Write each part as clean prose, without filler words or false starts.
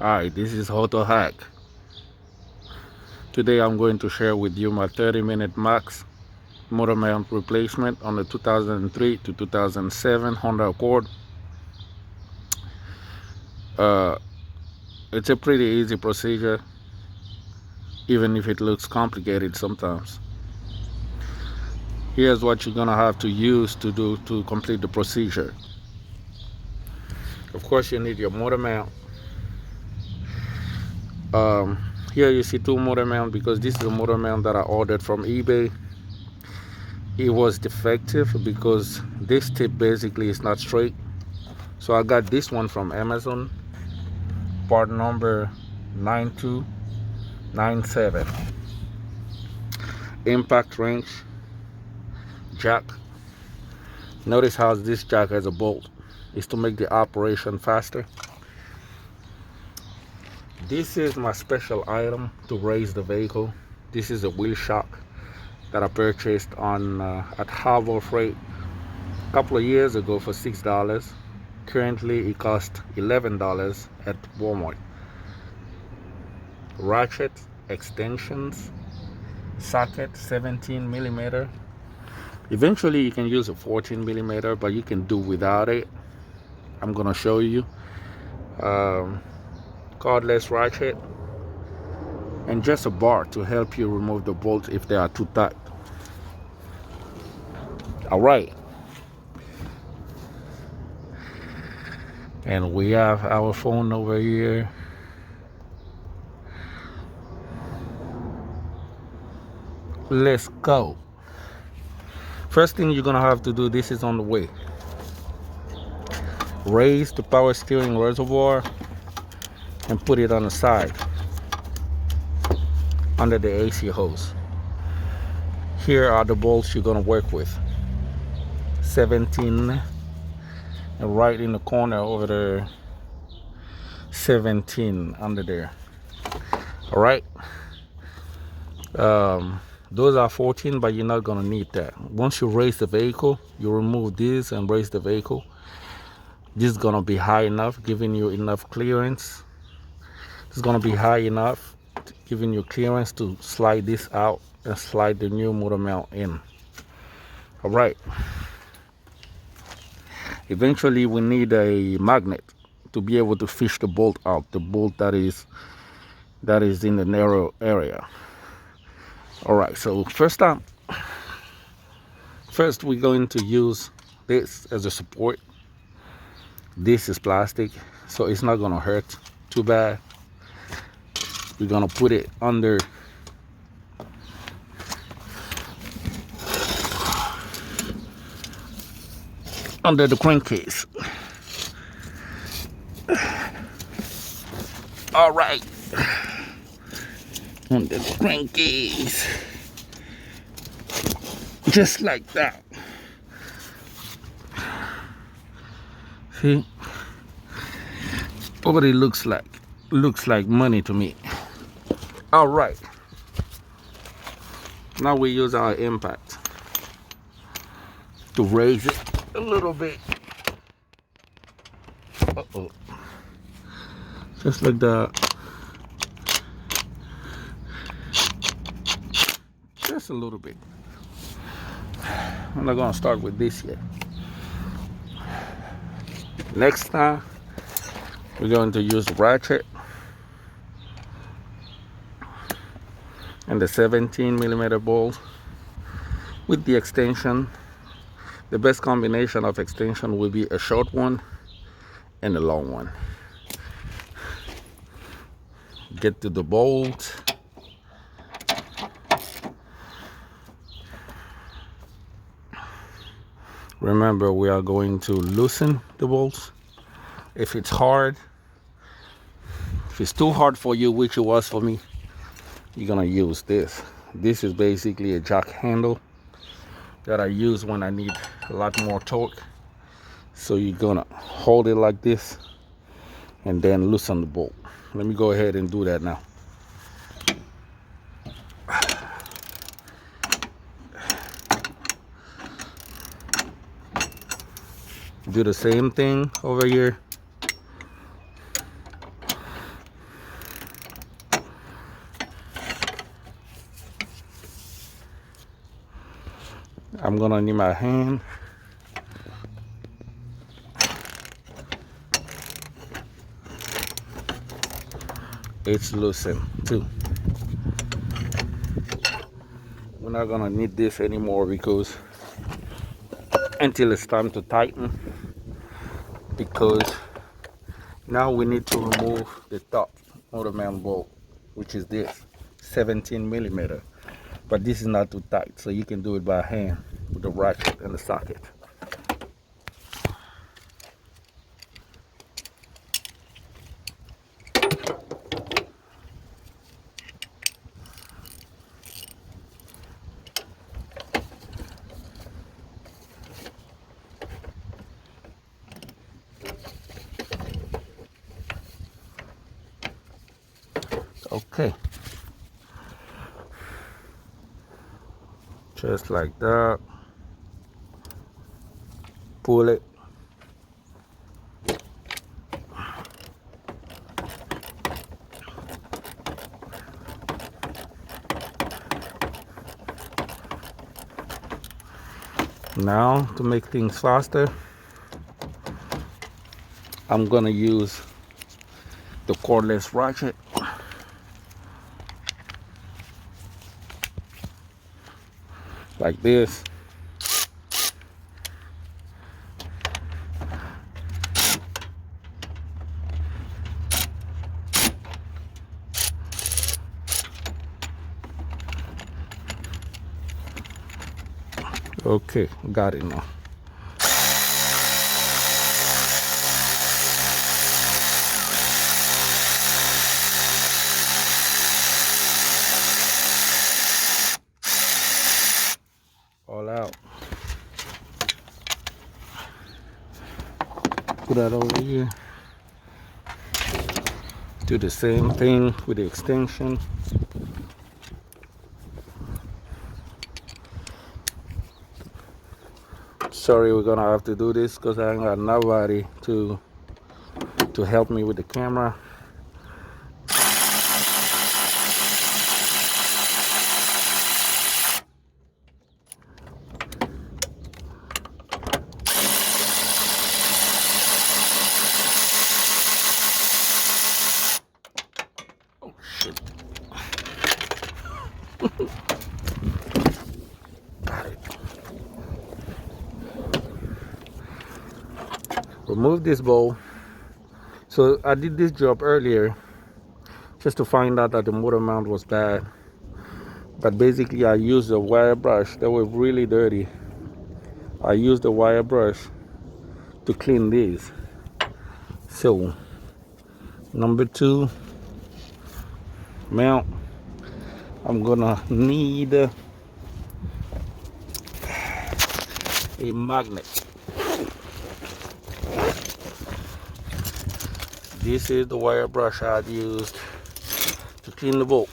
Hi, this is Auto Hack. Today I'm going to share with you my 30-minute max motor mount replacement on the 2003 to 2007 Honda Accord. Uh, it's a pretty easy procedure, even if it looks complicated sometimes. Here's what you're gonna have to use to complete the procedure. Of course, you need your motor mount. Um, Here you see two motor mount because this is a motor mount that I ordered from eBay. It was defective because this tip basically is not straight. So I got this one from Amazon, part number 9297. Impact wrench jack. Notice how this jack has a bolt. It's to make the operation faster. This is my special item to raise the vehicle. This is a wheel shock that I purchased on at Harbor Freight a couple of years ago for $6. Currently it costs $11 at Walmart. Ratchet extensions, socket 17 millimeter. Eventually you can use a 14 millimeter, but you can do without it. I'm gonna show you. Cordless ratchet, and just a bar to help you remove the bolts if they are too tight. All right, and we have our phone over here. Let's go. First thing you're gonna have to do, this is on the way. Raise the power steering reservoir and put it on the side under the AC hose. Here are the bolts you're gonna work with. 17, and right in the corner over there, 17 under there. All right. Those are 14, but you're not gonna need that. Once you raise the vehicle, you remove this and raise the vehicle. This is gonna be high enough, giving you enough clearance. It's gonna be high enough, giving you clearance to slide this out and slide the new motor mount in. All right. Eventually, we need a magnet to be able to fish the bolt out, the bolt that is in the narrow area. All right. So first we're going to use this as a support. This is plastic, so it's not gonna hurt too bad. We're gonna put it under the crankcase. All right, under the crankcase, just like that. See, what it looks like money to me. All right, now we use our impact to raise it a little bit. Uh-oh. Just like that. Just a little bit. I'm not gonna start with this yet. Next time we're going to use the ratchet and the 17 millimeter bolt with the extension. The best combination of extension will be a short one and a long one. Get to the bolt. Remember, we are going to loosen the bolts. If it's hard, if it's too hard for you, which it was for me, you're gonna use this. This is basically a jack handle that I use when I need a lot more torque. So you're gonna hold it like this and then loosen the bolt. Let me go ahead and do that now. Do the same thing over here. I'm gonna need my hand. It's loosened too. We're not gonna need this anymore because until it's time to tighten, because now we need to remove the top motor mount bolt, which is this 17 millimeter. But this is not too tight, so you can do it by hand with the ratchet and the socket. Okay, just like that. Pull it. Now, to make things faster, I'm gonna use the cordless ratchet. Like this. Okay, got it now. All out. Put that over here. Do the same thing with the extension. Sorry, we're gonna have to do this because I ain't got nobody to help me with the camera. Oh shit. Got it. Remove this bowl. So I did this job earlier just to find out that the motor mount was bad. But basically I used a wire brush. They were really dirty. I used the wire brush to clean these. So number 2 mount, I'm gonna need a magnet. This is the wire brush I used to clean the bolt,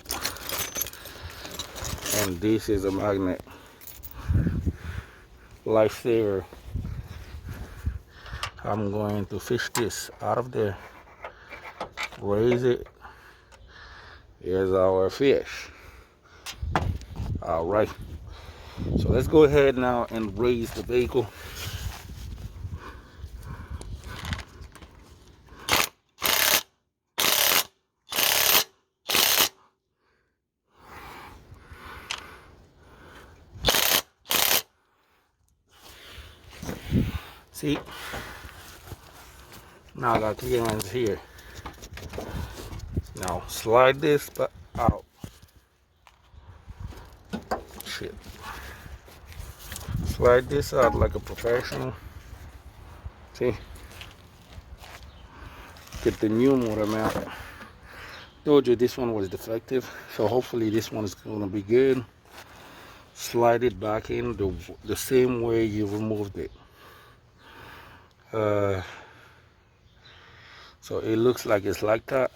and this is a magnet. Lifesaver. I'm going to fish this out of there, raise it. Here's our fish. All right, so let's go ahead now and raise the vehicle. See, now I got clearance here. Now slide this out. Shit. Slide this out like a professional. See? Get the new motor mount. Told you this one was defective, so hopefully this one is gonna be good. Slide it back in the same way you removed it. So it looks like it's like that.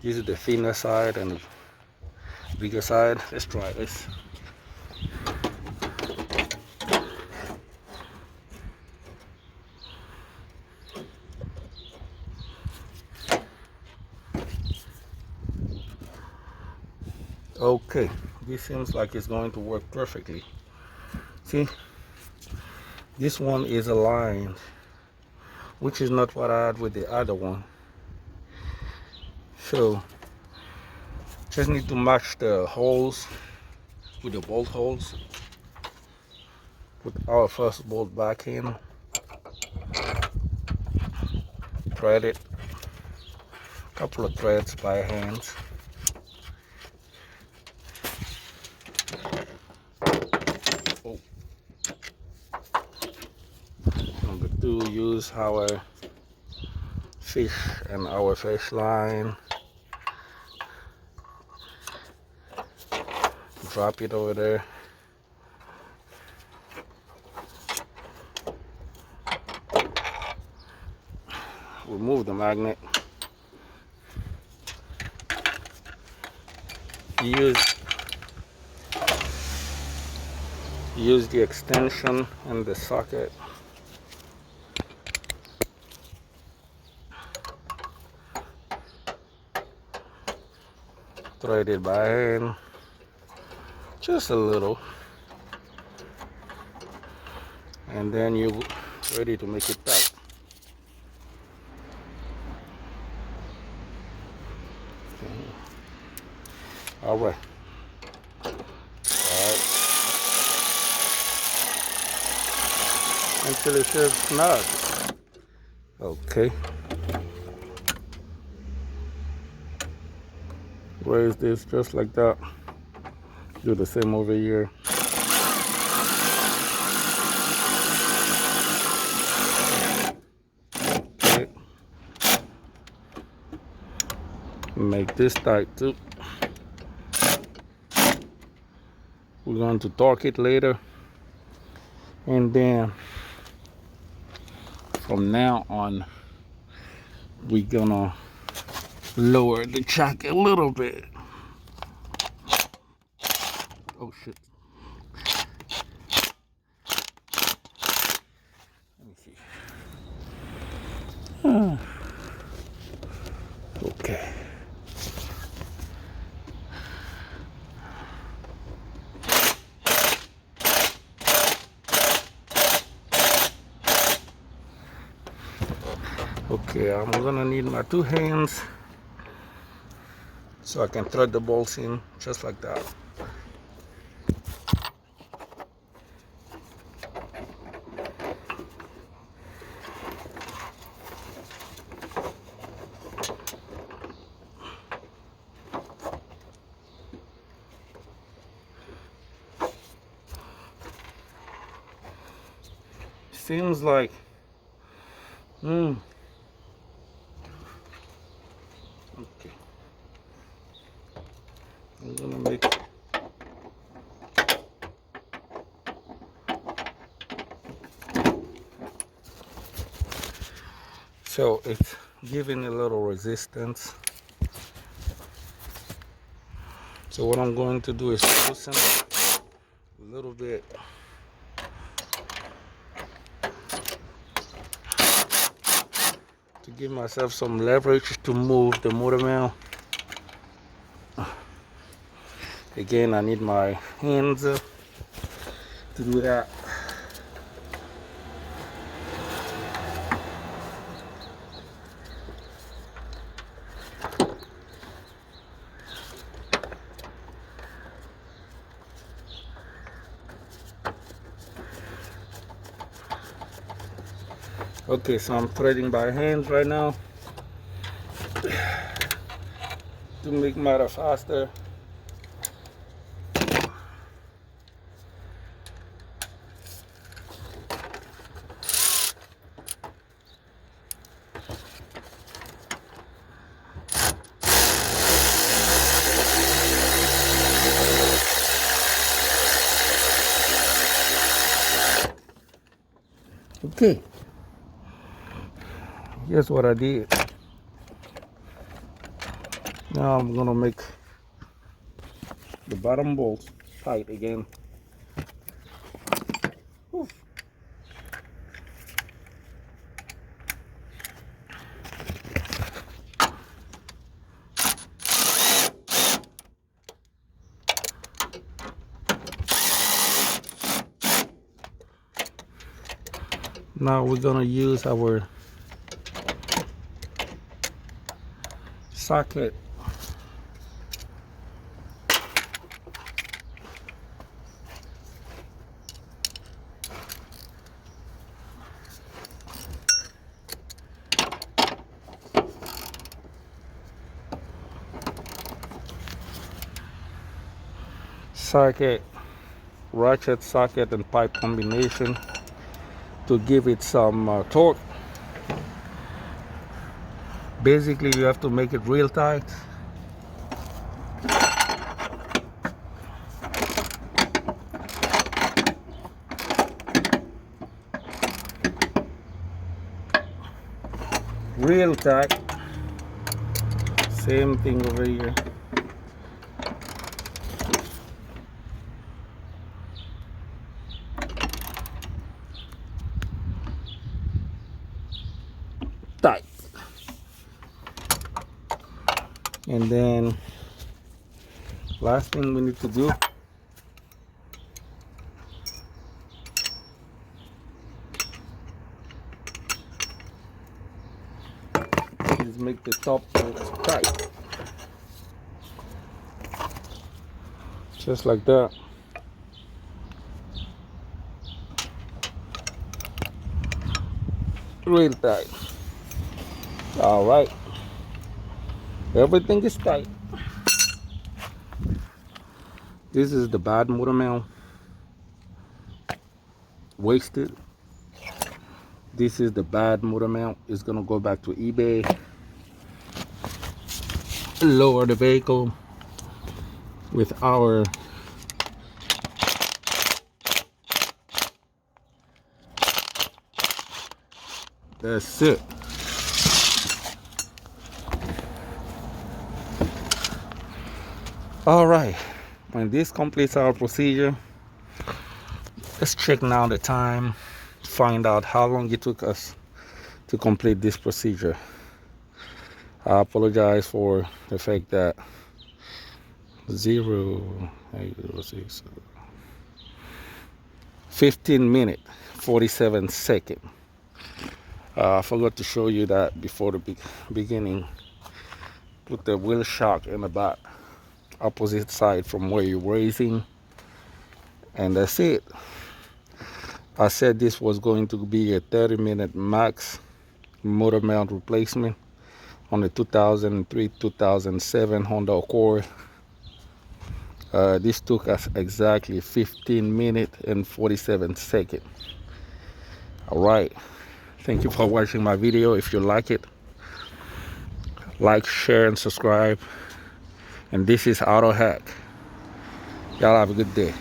This is the thinner side and the bigger side. Let's try this. Okay, this seems like it's going to work perfectly. See, this one is aligned, which is not what I had with the other one. So just need to match the holes with the bolt holes. Put our first bolt back in, thread it, a couple of threads by hand. Oh. Number 2, use our fish and our fish line. Drop it over there. Remove the magnet. Use the extension and the socket. Thread it by hand, just a little, and then you're ready to make it tight. All right. Until it feels snug. Okay. Raise this just like that. Do the same over here. Okay. Make this tight too. We're going to torque it later, and then from now on we're gonna lower the jack a little bit. Oh shit. Let me see. Okay. Okay, I'm gonna need my 2 hands so I can thread the bolts in just like that. Seems like okay. I'm gonna make so it's giving a little resistance. So what I'm going to do is loosen a little bit. To give myself some leverage to move the motor mount. Again, I need my hands to do that. Okay, so I'm threading by hand right now to make matter faster. Okay, here's what I did. Now I'm gonna make the bottom bolts tight again. Oof. Now we're gonna use our socket. Ratchet socket and pipe combination to give it some torque. Basically, you have to make it real tight. Real tight. Same thing over here. Tight. And then last thing we need to do is make the top tight, just like that. Real tight. All right, everything is tight. This is the bad motor mount, wasted. This is the bad motor mount. It's gonna go back to eBay. Lower the vehicle with our that's it. All right, when this completes our procedure, let's check now the time, find out how long it took us to complete this procedure. I apologize for the fact that 15 minutes 47 seconds. I forgot to show you that before the beginning. Put the wheel shock in the back, opposite side from where you're raising, and that's it. I said this was going to be a 30-minute max motor mount replacement on the 2003-2007 Honda Accord. This took us exactly 15 minutes and 47 seconds. All right, thank you for watching my video. If you like it, like, share, and subscribe. And this is Auto Hack. Y'all have a good day.